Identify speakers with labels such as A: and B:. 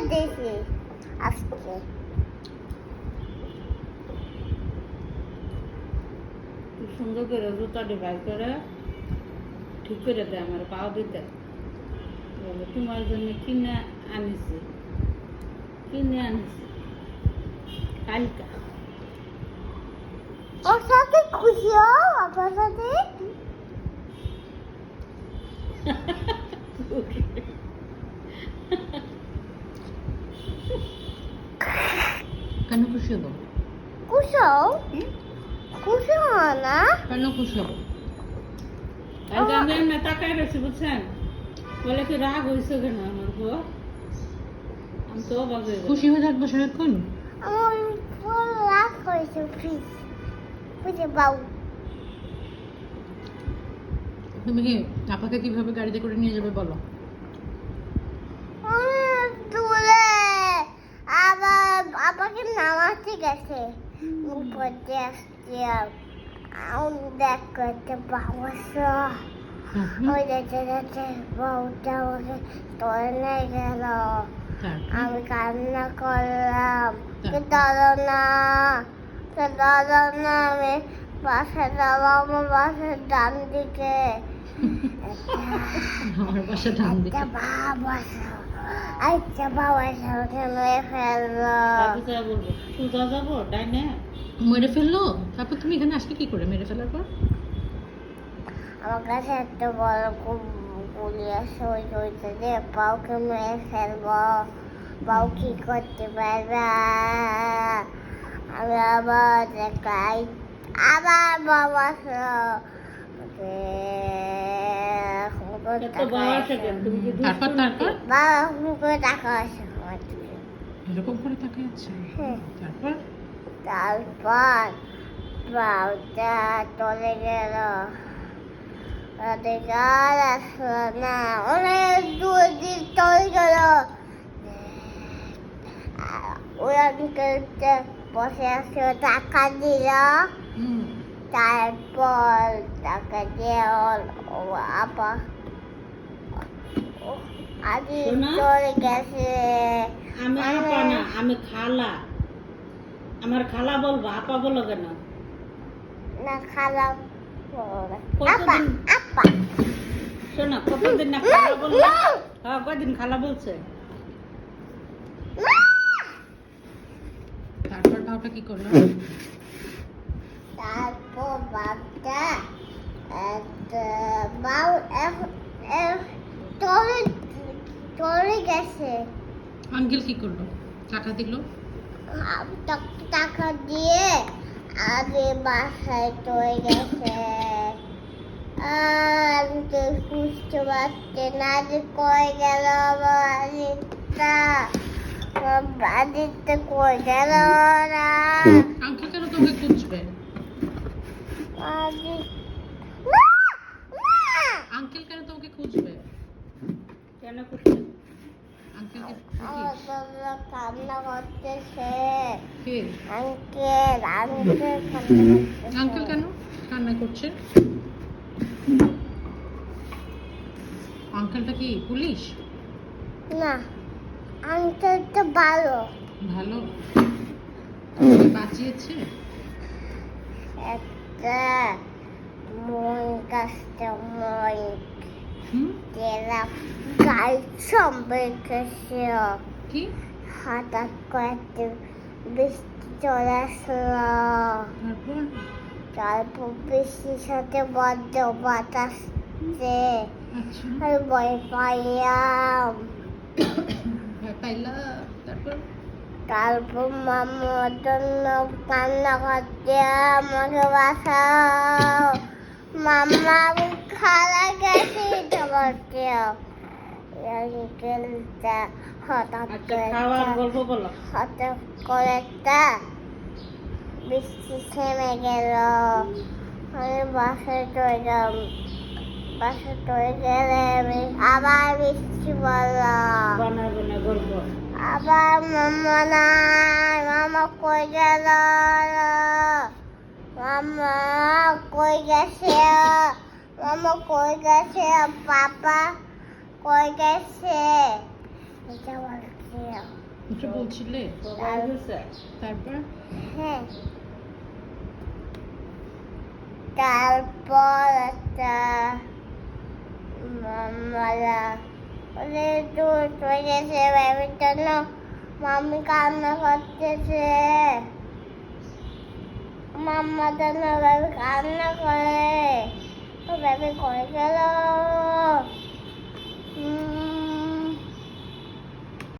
A: দিয়েছি আজকে।
B: সুন্দর করে জুতাটি বাইর করে ঠিক করে দেয় আমার পাও দিতে বলে তোমার জন্য কিনে আনিছি কালকা
A: ওর সাথে খুশি হও আপনার সাথে।
C: কেন খুশি হবো?
A: খুশি হও, খুশি হও না?
C: কেন খুশি হবো?
B: কালকে আমি এমনি তাকাই রয়েছি বুঝছেন, বলে কি রাগ হয়েছে কেন আমার গো, আমি তো অবাক হয়ে গেছি।
C: খুশি হয়ে থাকবো সারাক্ষণ?
A: আমার পুরো রাগ হয়েছে, প্লিজ বুঝে পাও।
C: তুমি কি আপাকে কিভাবে গাড়িতে করে নিয়ে যাবে বলো?
A: দূরে আবার আপাকে নামাতে গেছে উপর দিয়ে আসছে। আমি দেখ করতে বাবাসা ওই যেতে যেতে বউটা আমাকে তোলে নিয়ে গেল। আমি কান্না করলাম, ধরো না, আমি বাসা যাবো, আমার বাসার ডান দিকে।
C: আমার বাসা ডান দিকে।
A: আচ্ছা বাবা সাথে মেরে ফেলবো।
B: তারপর যা বলবো সোজা যাবো ডাইনে।
C: মেরে ফেললো? তারপর তুমি এখানে আসলে কি করে মেরে ফেলার পর?
A: আমার কাছে একটা বড় গুলি আছে, ওইটা দিয়ে পাউকে মেরে ফেলবো। পাউ কি করতে পারবে? আমি আবার দেখাই, আবার বাবা
B: এত বড় আছে কেন? তুমি কি দুষ্টু নাকি?
A: বাবা মুখে টাকা আছে আমার দিকে।
C: এরকম করে তাকিয়ে আছে? তারপর
A: তারপর বাউটা চলে গেল, আর আসলো না, অনেক দূর দিন চলে গেল। ওই আঙ্কেলটা বসে আছে, টাকা দিল। তারপর টাকা দিয়ে ও আপা আগে চলে গেছে।
B: আমি আপা না, আমি খালা। আমার খালা বলবো, আপা বলো কেন?
A: না খালা আপা
B: কতদিন
A: আপা
B: শোনো, কতদিন না খালা বললো? হ্যাঁ, কয়দিন খালা বলছে?
C: তারপর বাবা কি করলো?
A: তারপর বাপটা বাউ চলে চলে গেছে।
C: আঙ্কেল কি করলো? টাকা দিল?
A: টাকা দিয়ে আগে বাসায় চলে গেছে। আর তো বুঝতে পারছে না যে কয়ে গেল বাড়িটা, বাড়িতে কয়ে গেল না।
C: আঙ্কেল কেন তোমাকে খুঁজবে? আঙ্কেল কেন তোমাকে খুঁজবে?
B: কেন করছে?
C: আঙ্কেলকে
A: আমার বাবা কান্না করতেছে।
C: কে?
A: আঙ্কেল আঙ্কেল
C: আঙ্কেল কেন কান্না করছে? আঙ্কেলটা কি পুলিশ?
A: না, আঙ্কেল তো ভালো।
C: ভালো? বাঁচিয়েছে?
A: একটা মন কাজটা মন তেরা গাই সম্পর্কেছে।
C: কি
A: হঠাৎ করে বৃষ্টি চলে আসলো।
C: তারপর?
A: তারপর বৃষ্টির সাথে বড্ড বাতাস,
C: আচ্ছা,
A: আর ভয় পাইলাম।
C: ভয় পাইলা? তারপর?
A: তারপর মামার জন্য কান্না করতে, আমাকে বাঁচাও মামা, আমি খালা গেছি তোমাকে। আঙ্কেলটা হঠাৎ
B: আচ্ছা, খাওয়ার গল্প বলো।
A: হঠাৎ করে একটা বৃষ্টি থেমে গেল। আমি বাসায় চলে গেলাম। বাসায় চলে গেলে আমি আবার বৃষ্টি পড়লাম।
B: বানাবে না গল্প।
A: আবার মামা নাই, মামা কই গেল? মামা কই গেছে? মামা কই গেছে? পাপা কই গেছে? এটা বলছি।
C: মাত্র বলছিলে
B: সবাই গেছে
C: তারপর
A: হ্যাঁ তারপর একটা মামারা দুধ হয়ে গেছে বেবির জন্য মাম্মি কান্না করতেছে মাম্মার জন্য বেবি কান্না করে তো বেবি করে গেল